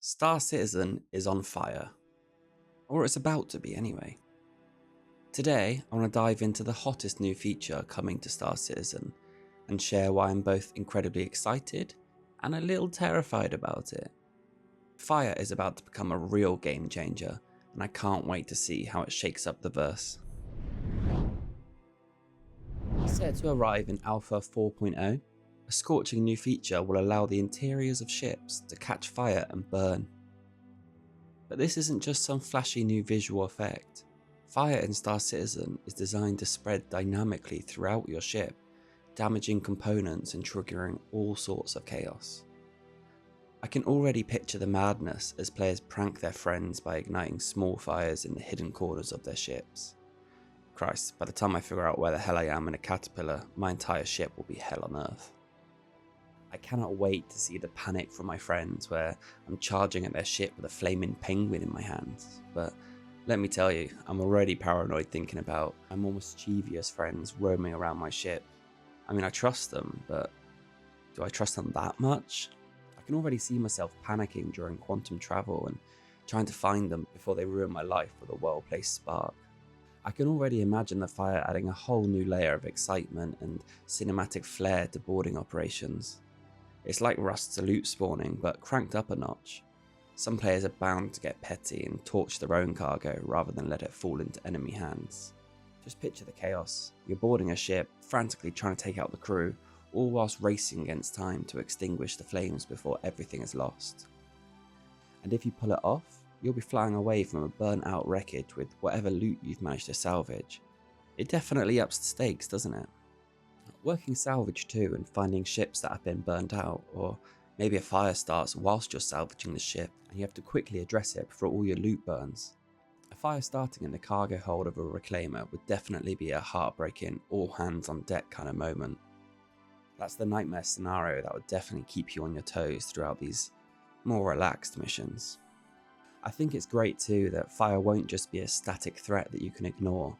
Starcitizen is on fire, or it's about to be anyway. Today, I want to dive into the hottest new feature coming to Starcitizen and share why I'm both incredibly excited and a little terrified about it. Fire is about to become a real game changer, and I can't wait to see how it shakes up the verse. Set to arrive in Alpha 4.0, a scorching new feature will allow the interiors of ships to catch fire and burn. But this isn't just some flashy new visual effect. Fire in Starcitizen is designed to spread dynamically throughout your ship, damaging components and triggering all sorts of chaos. I can already picture the madness as players prank their friends by igniting small fires in the hidden corners of their ships. Christ, by the time I figure out where the hell I am in a caterpillar, my entire ship will be hell on earth. I cannot wait to see the panic from my friends where I'm charging at their ship with a flaming penguin in my hands. But let me tell you, I'm already paranoid thinking about my more mischievous friends roaming around my ship. I mean, I trust them, but do I trust them that much? I can already see myself panicking during quantum travel and trying to find them before they ruin my life with a well-placed spark. I can already imagine the fire adding a whole new layer of excitement and cinematic flair to boarding operations. It's like Rust's loot spawning, but cranked up a notch. Some players are bound to get petty and torch their own cargo rather than let it fall into enemy hands. Just picture the chaos. You're boarding a ship, frantically trying to take out the crew, all whilst racing against time to extinguish the flames before everything is lost. And if you pull it off, you'll be flying away from a burnt out wreckage with whatever loot you've managed to salvage. It definitely ups the stakes, doesn't it? Working salvage too and finding ships that have been burned out, or maybe a fire starts whilst you're salvaging the ship and you have to quickly address it before all your loot burns. A fire starting in the cargo hold of a reclaimer would definitely be a heartbreaking, all hands on deck kind of moment. That's the nightmare scenario that would definitely keep you on your toes throughout these more relaxed missions. I think it's great too that fire won't just be a static threat that you can ignore.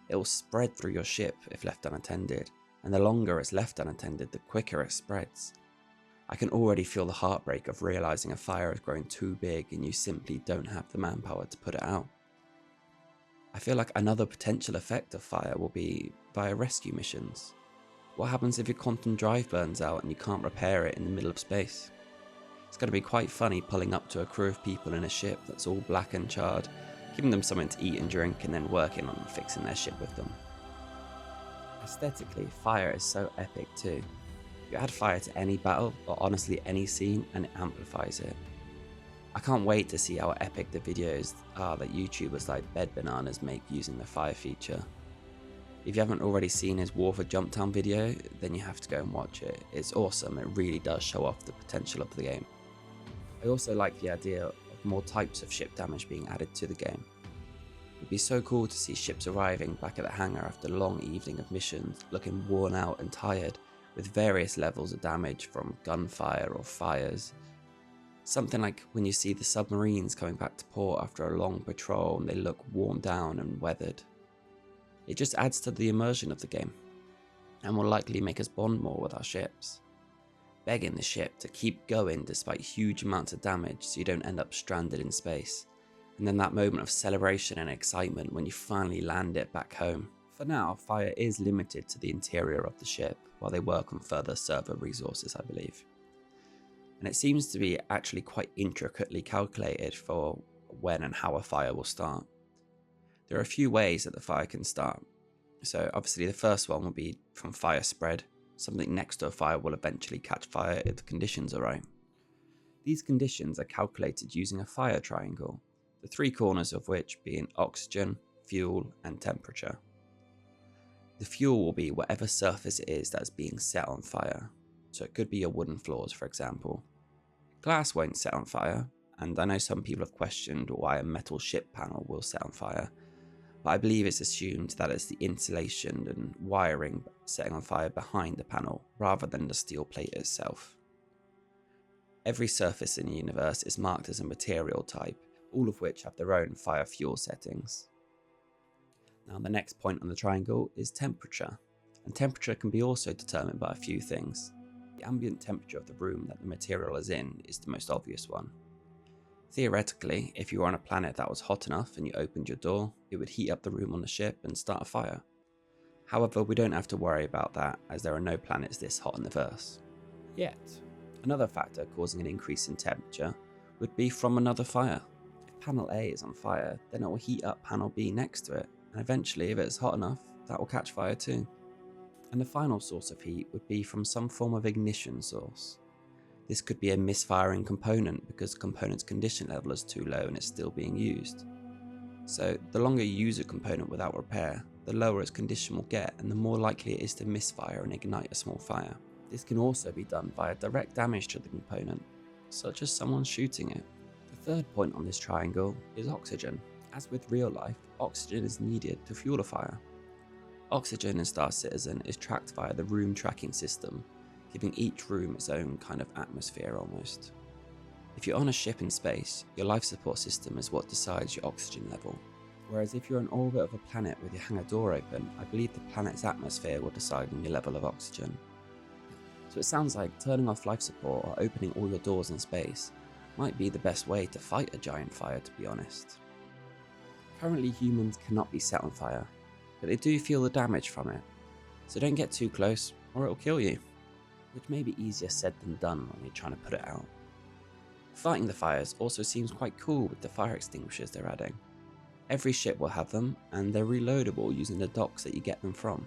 It will spread through your ship if left unattended, and the longer it's left unattended, the quicker it spreads. I can already feel the heartbreak of realising a fire has grown too big and you simply don't have the manpower to put it out. I feel like another potential effect of fire will be via rescue missions. What happens if your quantum drive burns out and you can't repair it in the middle of space? It's going to be quite funny pulling up to a crew of people in a ship that's all black and charred, giving them something to eat and drink and then working on fixing their ship with them. Aesthetically, fire is so epic too. You add fire to any battle, or honestly any scene, and it amplifies it. I can't wait to see how epic the videos are that YouTubers like Bed Bananas make using the fire feature. If you haven't already seen his War for Jumptown video, then you have to go and watch it. It's awesome, it really does show off the potential of the game. I also like the idea of more types of ship damage being added to the game. It'd be so cool to see ships arriving back at the hangar after a long evening of missions, looking worn out and tired, with various levels of damage from gunfire or fires. Something like when you see the submarines coming back to port after a long patrol and they look worn down and weathered. It just adds to the immersion of the game, and will likely make us bond more with our ships. Begging the ship to keep going despite huge amounts of damage so you don't end up stranded in space. And then that moment of celebration and excitement when you finally land it back home. For now, fire is limited to the interior of the ship while they work on further server resources, I believe. And it seems to be actually quite intricately calculated for when and how a fire will start. There are a few ways that the fire can start. So obviously the first one will be from fire spread. Something next to a fire will eventually catch fire if the conditions are right. These conditions are calculated using a fire triangle, the three corners of which being oxygen, fuel, and temperature. The fuel will be whatever surface it is that's being set on fire, so it could be your wooden floors, for example. Glass won't set on fire, and I know some people have questioned why a metal ship panel will set on fire, but I believe it's assumed that it's the insulation and wiring setting on fire behind the panel, rather than the steel plate itself. Every surface in the universe is marked as a material type, all of which have their own fire fuel settings. Now the next point on the triangle is temperature, and temperature can be also determined by a few things. The ambient temperature of the room that the material is in is the most obvious one. Theoretically, if you were on a planet that was hot enough and you opened your door, it would heat up the room on the ship and start a fire. However, we don't have to worry about that as there are no planets this hot in the verse. Yet, another factor causing an increase in temperature would be from another fire. If panel A is on fire, then it will heat up panel B next to it, and eventually, if it's hot enough, that will catch fire too. And the final source of heat would be from some form of ignition source. This could be a misfiring component because the component's condition level is too low and it's still being used. So the longer you use a component without repair, the lower its condition will get and the more likely it is to misfire and ignite a small fire. This can also be done via direct damage to the component, such as someone shooting it. The third point on this triangle is oxygen. As with real life, oxygen is needed to fuel a fire. Oxygen in Starcitizen is tracked via the room tracking system, giving each room its own kind of atmosphere almost. If you're on a ship in space, your life support system is what decides your oxygen level. Whereas if you're in orbit of a planet with your hangar door open, I believe the planet's atmosphere will decide on your level of oxygen. So it sounds like turning off life support or opening all your doors in space might be the best way to fight a giant fire, to be honest. Currently humans cannot be set on fire, but they do feel the damage from it. So don't get too close or it'll kill you. Which may be easier said than done when you're trying to put it out. Fighting the fires also seems quite cool with the fire extinguishers they're adding. Every ship will have them, and they're reloadable using the docks that you get them from.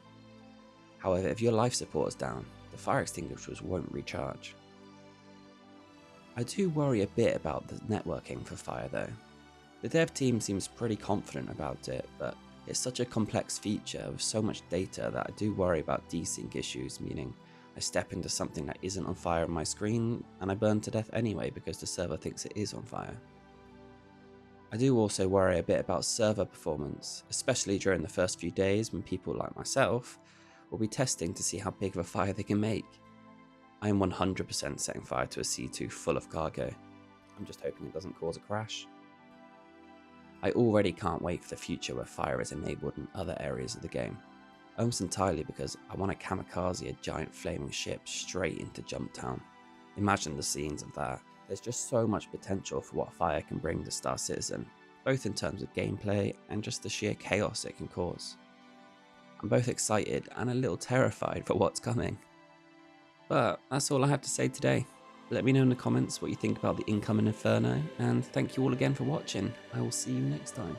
However, if your life support is down, the fire extinguishers won't recharge. I do worry a bit about the networking for fire though. The dev team seems pretty confident about it, but it's such a complex feature with so much data that I do worry about desync issues, meaning I step into something that isn't on fire on my screen and I burn to death anyway because the server thinks it is on fire. I do also worry a bit about server performance, especially during the first few days when people like myself will be testing to see how big of a fire they can make. I am 100% setting fire to a C2 full of cargo. I'm just hoping it doesn't cause a crash. I already can't wait for the future where fire is enabled in other areas of the game. Almost entirely because I want to kamikaze a giant flaming ship straight into Jump Town. Imagine the scenes of that. There's just so much potential for what fire can bring to Starcitizen, both in terms of gameplay and just the sheer chaos it can cause. I'm both excited and a little terrified for what's coming. But that's all I have to say today. Let me know in the comments what you think about the incoming Inferno, and thank you all again for watching. I will see you next time.